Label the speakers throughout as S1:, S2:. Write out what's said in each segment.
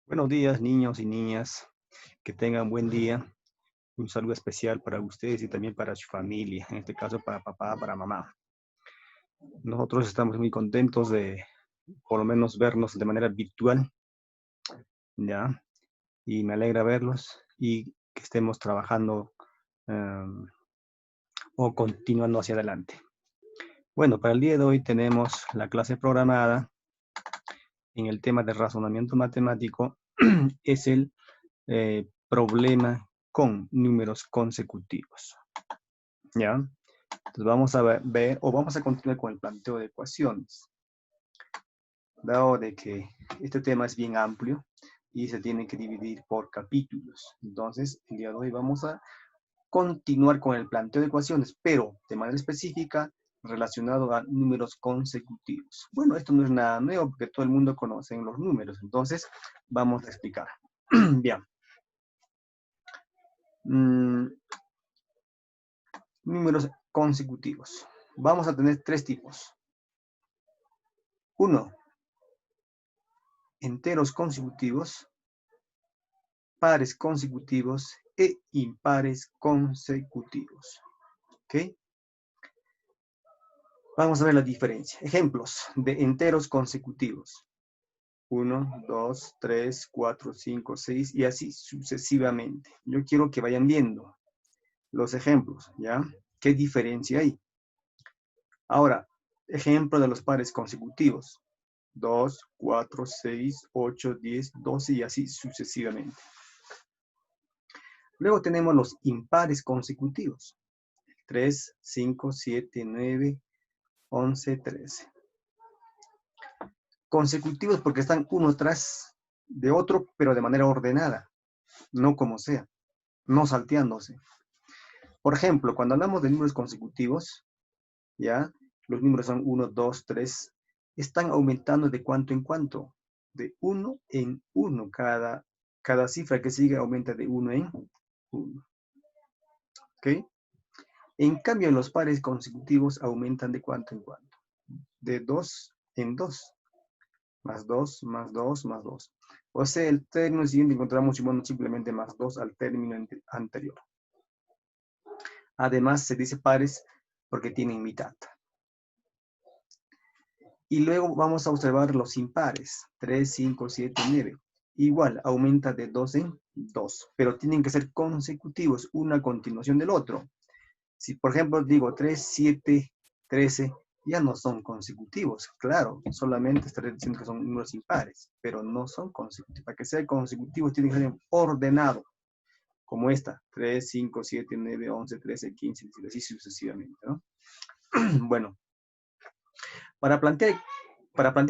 S1: Buenos días, niños y niñas. Que tengan buen día. Un saludo especial para ustedes y también para su familia, en este caso para papá, para mamá. Nosotros estamos muy contentos de por lo menos vernos de manera virtual, ¿ya? Y me alegra verlos y que estemos trabajando o continuando hacia adelante. Bueno, para el día de hoy tenemos la clase programada en el tema de razonamiento matemático. Es el problema con números consecutivos. ¿Ya? Entonces vamos a ver, o vamos a continuar con el planteo de ecuaciones. Dado de que este tema es bien amplio y se tiene que dividir por capítulos. Entonces, el día de hoy vamos a continuar con el planteo de ecuaciones, pero de manera específica relacionado a números consecutivos. Bueno, esto no es nada nuevo porque todo el mundo conoce los números. Entonces, vamos a explicar. Bien. Números consecutivos. Vamos a tener tres tipos. Uno, enteros consecutivos, pares consecutivos e impares consecutivos. ¿Ok? Vamos a ver la diferencia. Ejemplos de enteros consecutivos. 1, 2, 3, 4, 5, 6 y así sucesivamente. Yo quiero que vayan viendo los ejemplos, ¿ya? ¿Qué diferencia hay? Ahora, ejemplo de los pares consecutivos. 2, 4, 6, 8, 10, 12 y así sucesivamente. Luego tenemos los impares consecutivos. 3, 5, 7, 9, 11, 13. Consecutivos porque están uno tras de otro, pero de manera ordenada, no como sea, no salteándose. Por ejemplo, cuando hablamos de números consecutivos, ¿ya? Los números son 1, 2, 3, están aumentando de cuánto en cuánto, de 1 en 1. Cada cifra que sigue aumenta de 1 en 1. ¿Ok? En cambio, los pares consecutivos aumentan de cuánto en cuánto, de 2 en 2. Más 2, más 2, más 2. O sea, el término siguiente encontramos simplemente más 2 al término anterior. Además, se dice pares porque tienen mitad. Y luego vamos a observar los impares. 3, 5, 7, 9. Igual, aumenta de 2 en 2. Pero tienen que ser consecutivos, una a continuación del otro. Si, por ejemplo, digo 3, 7, 13, ya no son consecutivos. Claro, solamente estaré diciendo que son números impares, pero no son consecutivos. Para que sea consecutivo tiene que ser ordenado, como esta. 3, 5, 7, 9, 11, 13, 15, 16, así sucesivamente, ¿no? Bueno, para plantear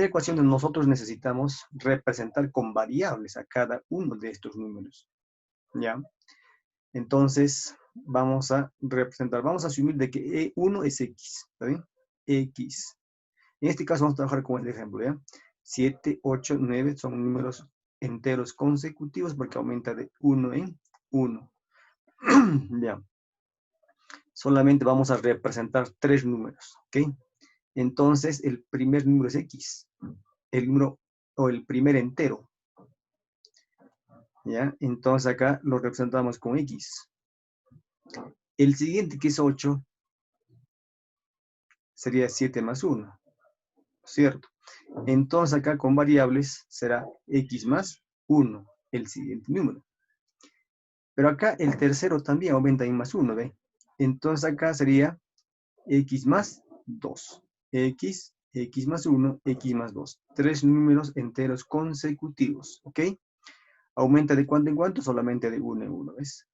S1: ecuaciones nosotros necesitamos representar con variables a cada uno de estos números, ¿ya? Entonces, vamos a representar, vamos a asumir de que E1 es X, ¿está bien? X. En este caso vamos a trabajar con el ejemplo, ¿ya? 7, 8, 9 son números enteros consecutivos porque aumenta de 1 en 1. Ya. Solamente vamos a representar tres números, ¿ok? Entonces, el primer número es X. El número o el primer entero. ¿Ya? Entonces acá lo representamos con X. El siguiente, que es 8, sería 7 más 1, ¿cierto? Entonces acá con variables será X más 1, el siguiente número. Pero acá el tercero también aumenta en más 1, ¿ve? Entonces acá sería X más 2. X, X más 1, X más 2. Tres números enteros consecutivos, ¿ok? Aumenta de cuánto en cuánto, solamente de 1 en 1, ¿ves?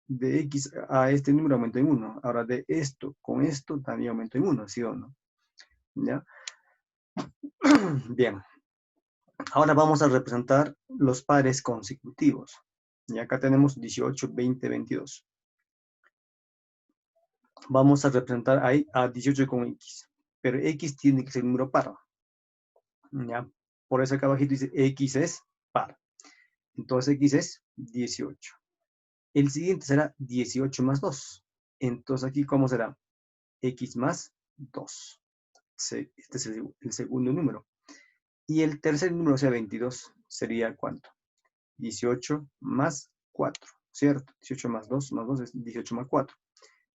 S1: De X a este número aumenta en 1. Ahora de esto con esto también aumenta en 1, ¿sí o no? ¿Ya? Bien. Ahora vamos a representar los pares consecutivos. Y acá tenemos 18, 20, 22. Vamos a representar ahí a 18 con X. Pero X tiene que ser un número par. ¿Ya? Por eso acá abajito dice X es par. Entonces X es 18. El siguiente será 18 más 2. Entonces aquí, ¿cómo será? X más 2. Este es el segundo número. Y el tercer número, o sea, 22. sería ¿cuánto? 18 más 4, ¿cierto? 18 más 2 es 18 más 4.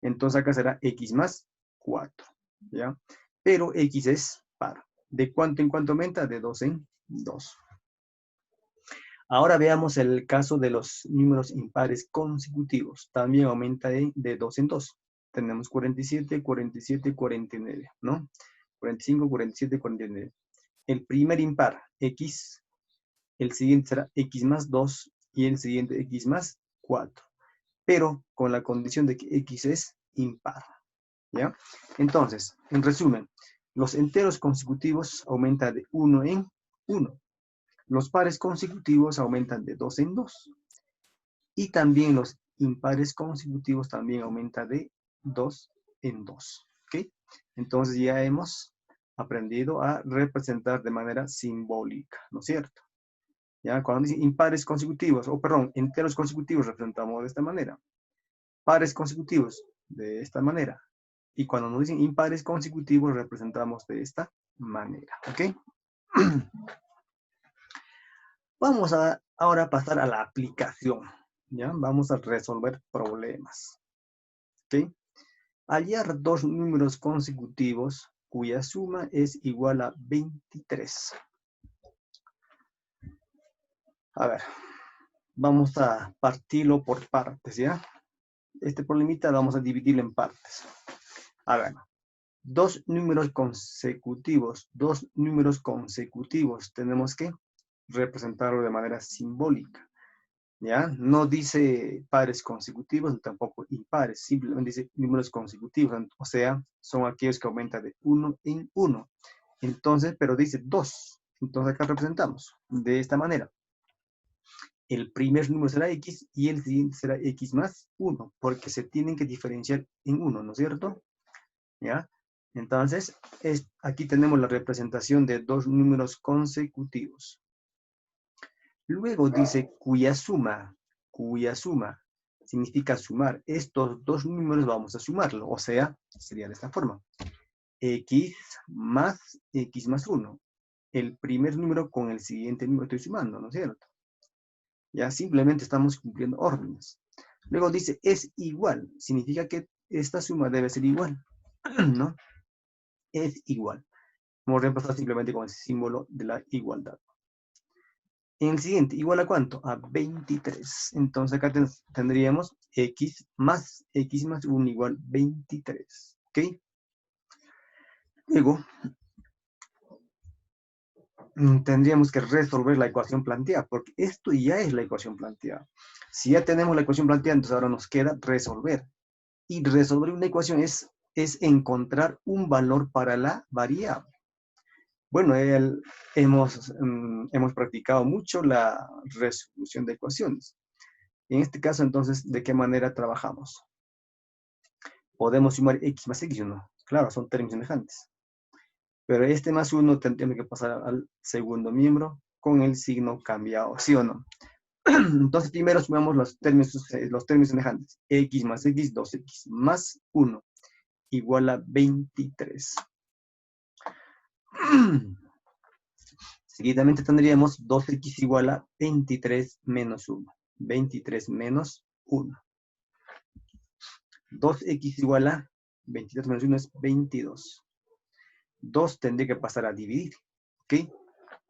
S1: Entonces acá será x más 4, ¿ya? Pero x es par. ¿De cuánto en cuánto aumenta? De 2 en 2. Ahora veamos el caso de los números impares consecutivos. También aumenta de 2 en 2. Tenemos 47, 47, 49, ¿no? 45, 47, 49. El primer impar, x, el siguiente será x más 2 y el siguiente x más 4. Pero con la condición de que x es impar, ¿ya? Entonces, en resumen, los enteros consecutivos aumentan de 1 en 1. Los pares consecutivos aumentan de 2 en 2. Y también los impares consecutivos también aumentan de 2 en 2. ¿Ok? Entonces ya hemos aprendido a representar de manera simbólica, ¿no es cierto? Ya, cuando dicen impares consecutivos, o perdón, enteros consecutivos representamos de esta manera. Pares consecutivos de esta manera. Y cuando nos dicen impares consecutivos representamos de esta manera. ¿Ok? Vamos a ahora pasar a la aplicación. ¿Ya? Vamos a resolver problemas. ¿Ok? Hallar dos números consecutivos cuya suma es igual a 23. A ver, vamos a partirlo por partes, ¿ya? Este problemita vamos a dividirlo en partes. A ver, dos números consecutivos, tenemos que representarlo de manera simbólica. ¿Ya? No dice pares consecutivos, ni tampoco impares, simplemente dice números consecutivos, o sea, son aquellos que aumentan de 1 en 1. Entonces, pero dice 2, entonces acá representamos de esta manera. El primer número será x y el siguiente será x más 1, porque se tienen que diferenciar en 1, ¿no es cierto? ¿Ya? Entonces, aquí tenemos la representación de dos números consecutivos. Luego dice cuya suma significa sumar. Estos dos números vamos a sumarlo, o sea, sería de esta forma. X más 1. El primer número con el siguiente número estoy sumando, ¿no es cierto? Ya simplemente estamos cumpliendo órdenes. Luego dice es igual, significa que esta suma debe ser igual, ¿no? Es igual. Vamos a reemplazar simplemente con el símbolo de la igualdad. En el siguiente, ¿igual a cuánto? A 23. Entonces acá tendríamos x más 1 igual 23. ¿Ok? Luego, tendríamos que resolver la ecuación planteada, porque esto ya es la ecuación planteada. Si ya tenemos la ecuación planteada, entonces ahora nos queda resolver. Y resolver una ecuación es encontrar un valor para la variable. Bueno, hemos practicado mucho la resolución de ecuaciones. En este caso, entonces, ¿de qué manera trabajamos? Podemos sumar x más x1. Claro, son términos semejantes. Pero este más 1 tendríamos que pasar al segundo miembro con el signo cambiado, ¿sí o no? Entonces, primero sumamos los términos semejantes. X más x, 2x más 1 igual a 23. Seguidamente tendríamos 2x igual a 23 menos 1. 23 menos 1. 2x igual a 23 menos 1 es 22. 2 tendría que pasar a dividir. ¿Ok?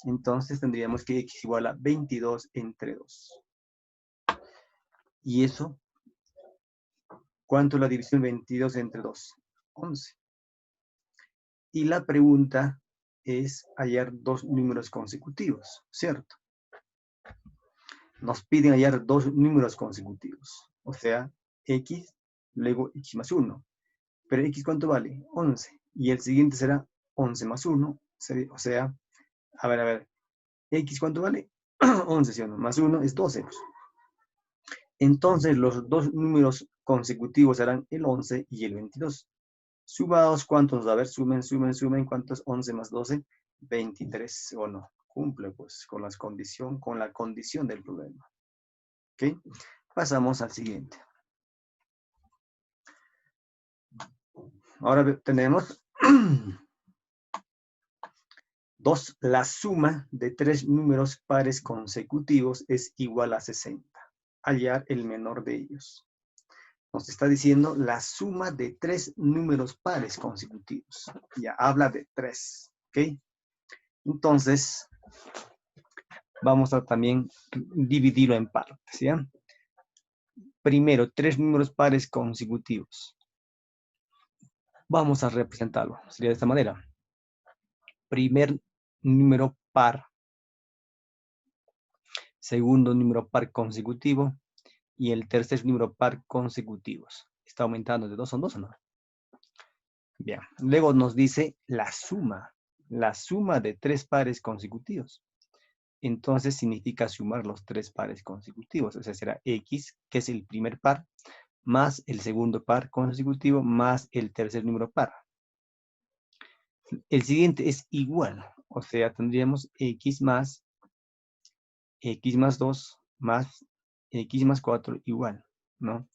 S1: Entonces tendríamos que x igual a 22 entre 2. ¿Y eso? ¿Cuánto es la división 22 entre 2? 11. Y la pregunta es hallar dos números consecutivos, ¿cierto? Nos piden hallar dos números consecutivos. O sea, x, luego x más 1. Pero x, ¿cuánto vale? 11. Y el siguiente será 11 más 1. O sea, a ver. ¿X cuánto vale? 11, ¿sí o no? Más 1 es 12. Entonces, los dos números consecutivos serán el 11 y el 22. Sumados, ¿cuántos? A ver, sumen. ¿Cuántos? 11 más 12, 23, ¿o no? Cumple, pues, con la condición del problema. ¿Ok? Pasamos al siguiente. Ahora tenemos 2. La suma de 3 números pares consecutivos es igual a 60. Hallar el menor de ellos. Nos está diciendo la suma de 3 números pares consecutivos. Ya habla de 3. ¿Ok? Entonces, vamos a también dividirlo en partes. ¿Ya? Primero, 3 números pares consecutivos. Vamos a representarlo. Sería de esta manera. Primer número par. Segundo número par consecutivo. Y el tercer número par consecutivos. Está aumentando de 2 en 2, ¿o no? Bien. Luego nos dice la suma. La suma de 3 pares consecutivos. Entonces significa sumar los 3 pares consecutivos. O sea, será X, que es el primer par, más el segundo par consecutivo, más el tercer número par. El siguiente es igual. O sea, tendríamos X más 2 más X más 4 igual, ¿no?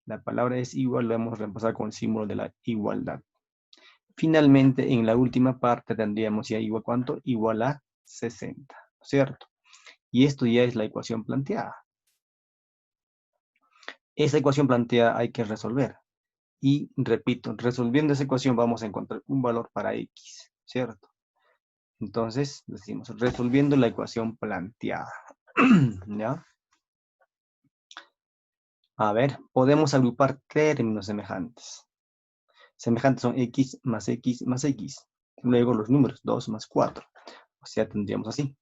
S1: La palabra es igual, lo vamos a reemplazar con el símbolo de la igualdad. Finalmente, en la última parte tendríamos ya igual, ¿cuánto? Igual a 60, ¿cierto? Y esto ya es la ecuación planteada. Esa ecuación planteada hay que resolver. Y repito, resolviendo esa ecuación vamos a encontrar un valor para X, ¿cierto? Entonces, decimos, resolviendo la ecuación planteada. ¿Ya? A ver, podemos agrupar términos semejantes. Semejantes son X más X más X. Luego los números 2 más 4. O sea, tendríamos así.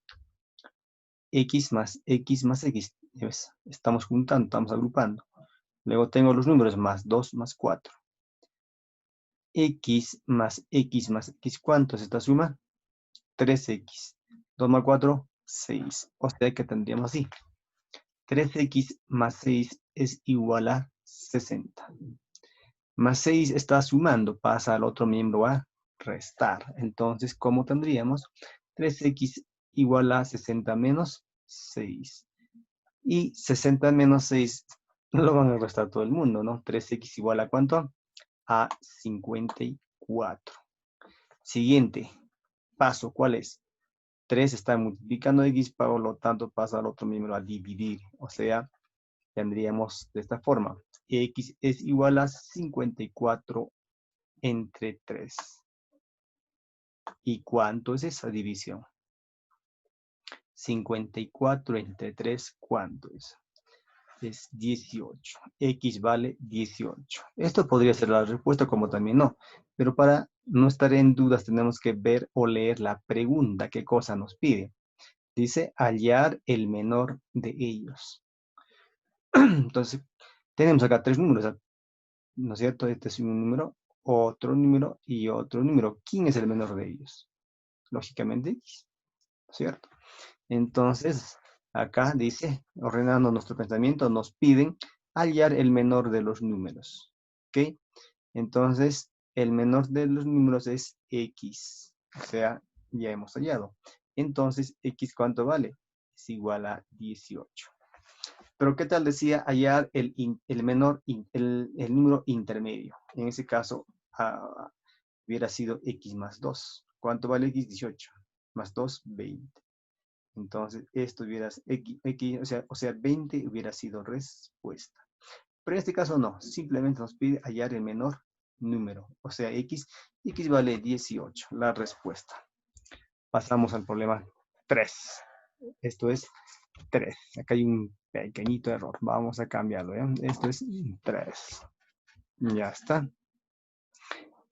S1: X más X más X. ¿Ves? Estamos juntando, estamos agrupando. Luego tengo los números más 2 más 4. X más X más X. ¿Cuánto es esta suma? 3X. 2 más 4, 6. O sea que tendríamos así. 3X más 6 es igual a 60. Más 6 está sumando, pasa al otro miembro a restar. Entonces, ¿cómo tendríamos? 3X igual a 60 menos 6. Y 60 menos 6 lo van a restar todo el mundo, ¿no? 3X igual a ¿cuánto? A 54. Siguiente paso, ¿cuál es? 3 está multiplicando X, por lo tanto pasa al otro miembro a dividir. O sea, tendríamos de esta forma. X es igual a 54 entre 3. ¿Y cuánto es esa división? 54 entre 3, ¿cuánto es? Es 18. X vale 18. Esto podría ser la respuesta, como también no. Pero para no estar en dudas, tenemos que ver o leer la pregunta. ¿Qué cosa nos pide? Dice, hallar el menor de ellos. Entonces, tenemos acá 3 números, ¿no es cierto? Este es un número, otro número y otro número. ¿Quién es el menor de ellos? Lógicamente X, ¿cierto? Entonces, acá dice, ordenando nuestro pensamiento, nos piden hallar el menor de los números. ¿Ok? Entonces, el menor de los números es X. O sea, ya hemos hallado. Entonces, X, ¿cuánto vale? Es igual a 18. Pero, ¿qué tal decía hallar el menor, el número intermedio? En ese caso, hubiera sido X más 2. ¿Cuánto vale X? 18. Más 2, 20. Entonces, esto hubiera, X, o sea, 20 hubiera sido respuesta. Pero en este caso no, simplemente nos pide hallar el menor número. O sea, X vale 18, la respuesta. Pasamos al problema 3. Esto es 3. Acá hay un pequeñito error. Vamos a cambiarlo. ¿Ya? Esto es 3. Ya está.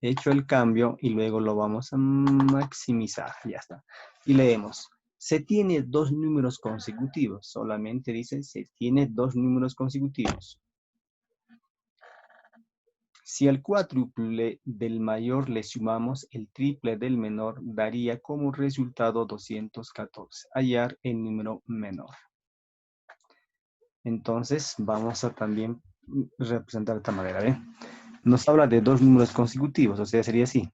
S1: Hecho el cambio y luego lo vamos a maximizar. Ya está. Y leemos. Se tiene 2 números consecutivos. Solamente dice se tiene 2 números consecutivos. Si al cuádruple del mayor le sumamos el triple del menor, daría como resultado 214. Hallar el número menor. Entonces, vamos a también representar de esta manera. ¿eh? Nos habla de 2 números consecutivos, o sea, sería así.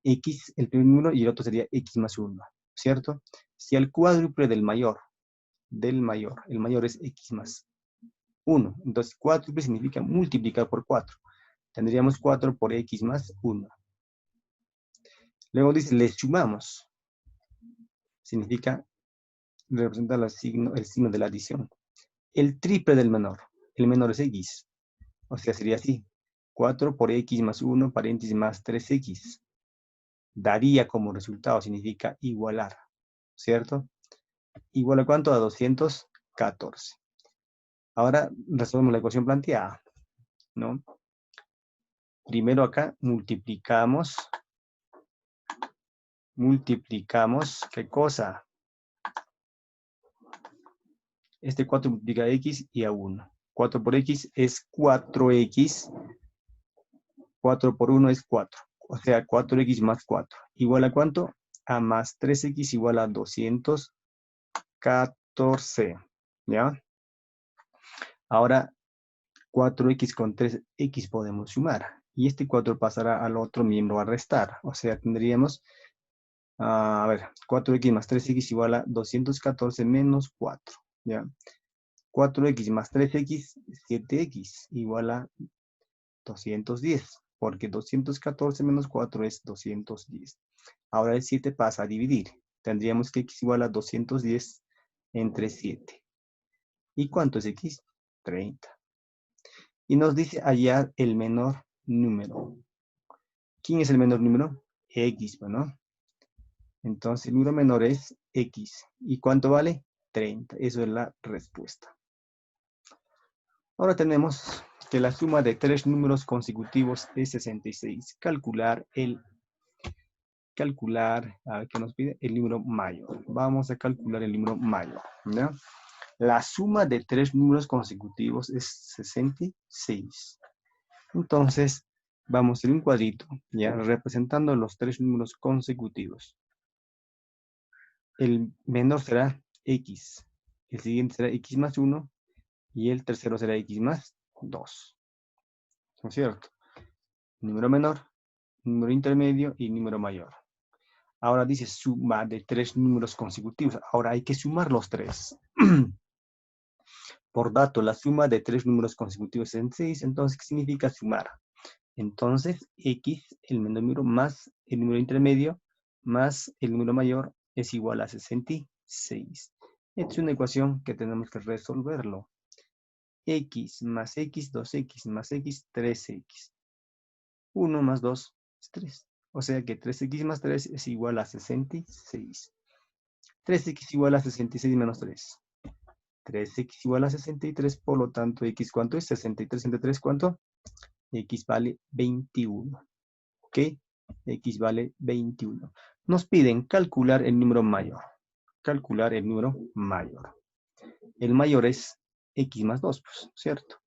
S1: X, el primer número, y el otro sería X más 1, ¿cierto? Si al cuádruple del mayor, el mayor es X más 1, entonces cuádruple significa multiplicar por 4. Tendríamos 4 por X más 1. Luego dice, le sumamos. Significa representar el signo de la adición. El triple del menor. El menor es x. O sea, sería así. 4 por x más 1, paréntesis más 3x. Daría como resultado, significa igualar. ¿Cierto? ¿Igual a cuánto? A 214. Ahora resolvemos la ecuación planteada, ¿no? Primero acá multiplicamos, ¿qué cosa? Este 4 multiplica x y a 1. 4 por x es 4x, 4 por 1 es 4. O sea, 4x más 4. ¿Igual a cuánto? A más 3x igual a 214. ¿Ya? Ahora, 4x con 3x podemos sumar. Y este 4 pasará al otro miembro a restar. O sea, tendríamos, a ver, 4x más 3x igual a 214 menos 4. ¿Ya? 4x más 3x, 7x igual a 210. Porque 214 menos 4 es 210. Ahora el 7 pasa a dividir. Tendríamos que x igual a 210 entre 7. ¿Y cuánto es x? 30. Y nos dice hallar el menor número. ¿Quién es el menor número? X, ¿no? Entonces el número menor es X. ¿Y cuánto vale? 30. Eso es la respuesta. Ahora tenemos que la suma de 3 números consecutivos es 66. Calcular, ¿qué nos pide? El número mayor. Vamos a calcular el número mayor, ¿ya? La suma de 3 números consecutivos es 66. Entonces, vamos a hacer un cuadrito, ya, representando los 3 números consecutivos. El menor será x, el siguiente será x más 1 y el tercero será x más 2. ¿No es cierto? Número menor, número intermedio y número mayor. Ahora dice suma de 3 números consecutivos. Ahora hay que sumar los 3. Por dato, la suma de 3 números consecutivos es 6. Entonces, ¿qué significa sumar? Entonces, x, el menor número, más el número intermedio, más el número mayor, es igual a 66. Esta es una ecuación que tenemos que resolverlo. X más x, 2x más x, 3x. 1 más 2 es 3. O sea que 3x más 3 es igual a 66. 3x igual a 66 menos 3. 3x igual a 63, por lo tanto, x, ¿cuánto es? 63 entre 3, ¿cuánto? X vale 21. ¿Ok? X vale 21. Nos piden calcular el número mayor. Calcular el número mayor. El mayor es x más 2, pues, ¿cierto?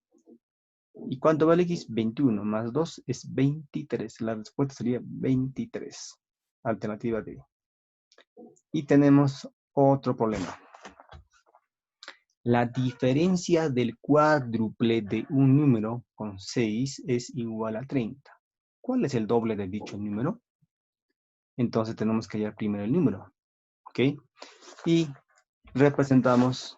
S1: ¿Y cuánto vale x? 21 más 2 es 23. La respuesta sería 23. Alternativa D. Y tenemos otro problema. La diferencia del cuádruple de un número con 6 es igual a 30. ¿Cuál es el doble de dicho número? Entonces tenemos que hallar primero el número. ¿Ok? Y representamos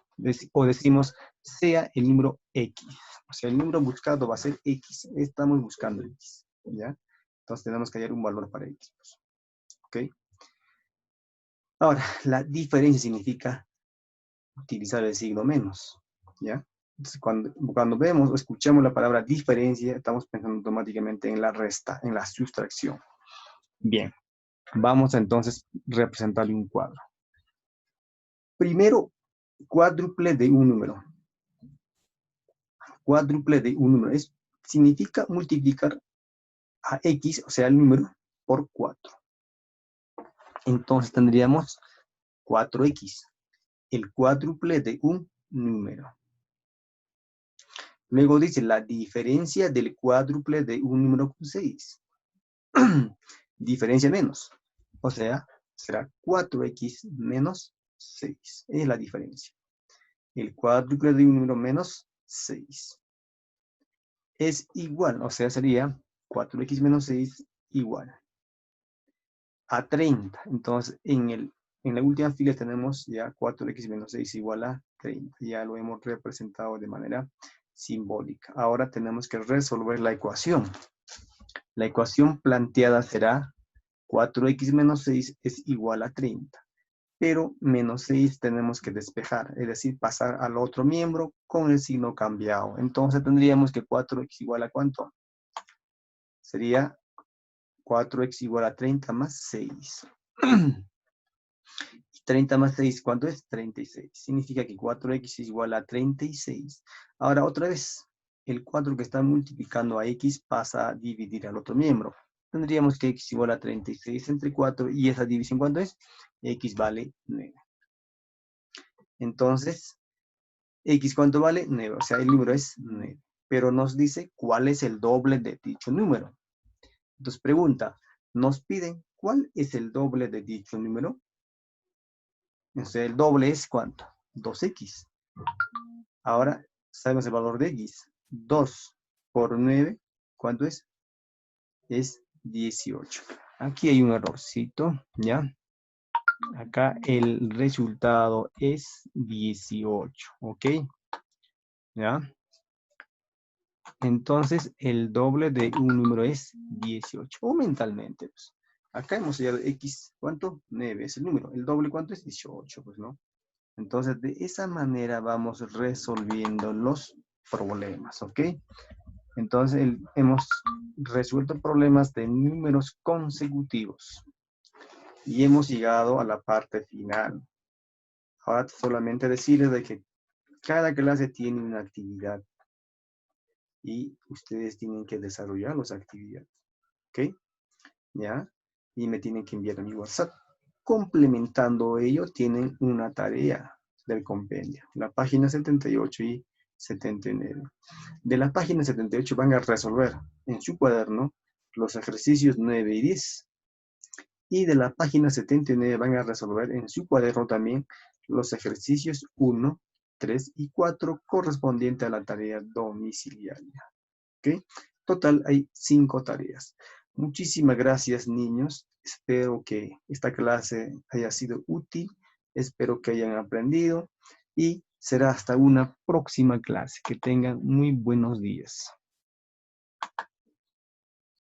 S1: o decimos sea el número X. O sea, el número buscado va a ser X. Estamos buscando X. ¿Ya? Entonces tenemos que hallar un valor para X. ¿Ok? Ahora, la diferencia significa utilizar el signo menos. ¿Ya? Entonces, cuando vemos o escuchamos la palabra diferencia, estamos pensando automáticamente en la resta, en la sustracción. Bien, vamos a entonces representarle un cuadro. Primero, cuádruple de un número. Cuádruple de un número. Significa multiplicar a X, o sea, el número, por 4. Entonces tendríamos 4X, el cuádruple de un número. Luego dice la diferencia del cuádruple de un número con 6. Diferencia menos. O sea, será 4X menos 6. Es la diferencia. El cuádruple de un número menos 6. Es igual, o sea, sería 4X menos 6 igual a 30. Entonces, en la última fila tenemos ya 4x menos 6 igual a 30. Ya lo hemos representado de manera simbólica. Ahora tenemos que resolver la ecuación. La ecuación planteada será 4x menos 6 es igual a 30. Pero menos 6 tenemos que despejar, es decir, pasar al otro miembro con el signo cambiado. Entonces tendríamos que 4x igual a ¿cuánto? Sería 4x igual a 30 más 6. 30 más 6, ¿cuánto es? 36. Significa que 4x es igual a 36. Ahora, otra vez, el 4 que está multiplicando a x pasa a dividir al otro miembro. Tendríamos que x igual a 36 entre 4, y esa división, ¿cuánto es? X vale 9. Entonces, x, ¿cuánto vale? 9. O sea, el número es 9. Pero nos dice cuál es el doble de dicho número. Entonces, pregunta, nos piden cuál es el doble de dicho número. Entonces, el doble es ¿cuánto? 2x. Ahora, sabemos el valor de x. 2 por 9, ¿cuánto es? Es 18. Aquí hay un errorcito, ¿ya? Acá el resultado es 18, ¿ok? ¿Ya? Entonces, el doble de un número es 18, o mentalmente, pues. Acá hemos hallado x, ¿cuánto? 9 es el número. El doble, ¿cuánto es? 18, pues, ¿no? Entonces, de esa manera vamos resolviendo los problemas, ¿ok? Entonces, hemos resuelto problemas de números consecutivos. Y hemos llegado a la parte final. Ahora solamente decirles de que cada clase tiene una actividad. Y ustedes tienen que desarrollar las actividades. ¿Ok? ¿Ya? Y me tienen que enviar a mi WhatsApp. Complementando ello, tienen una tarea del compendio. La página 78 y 79. De la página 78 van a resolver en su cuaderno los ejercicios 9 y 10. Y de la página 79 van a resolver en su cuaderno también los ejercicios 1, 3 y 4 correspondiente a la tarea domiciliaria. ¿Ok? Total, hay 5 tareas. Muchísimas gracias, niños. Espero que esta clase haya sido útil. Espero que hayan aprendido. Y será hasta una próxima clase. Que tengan muy buenos días.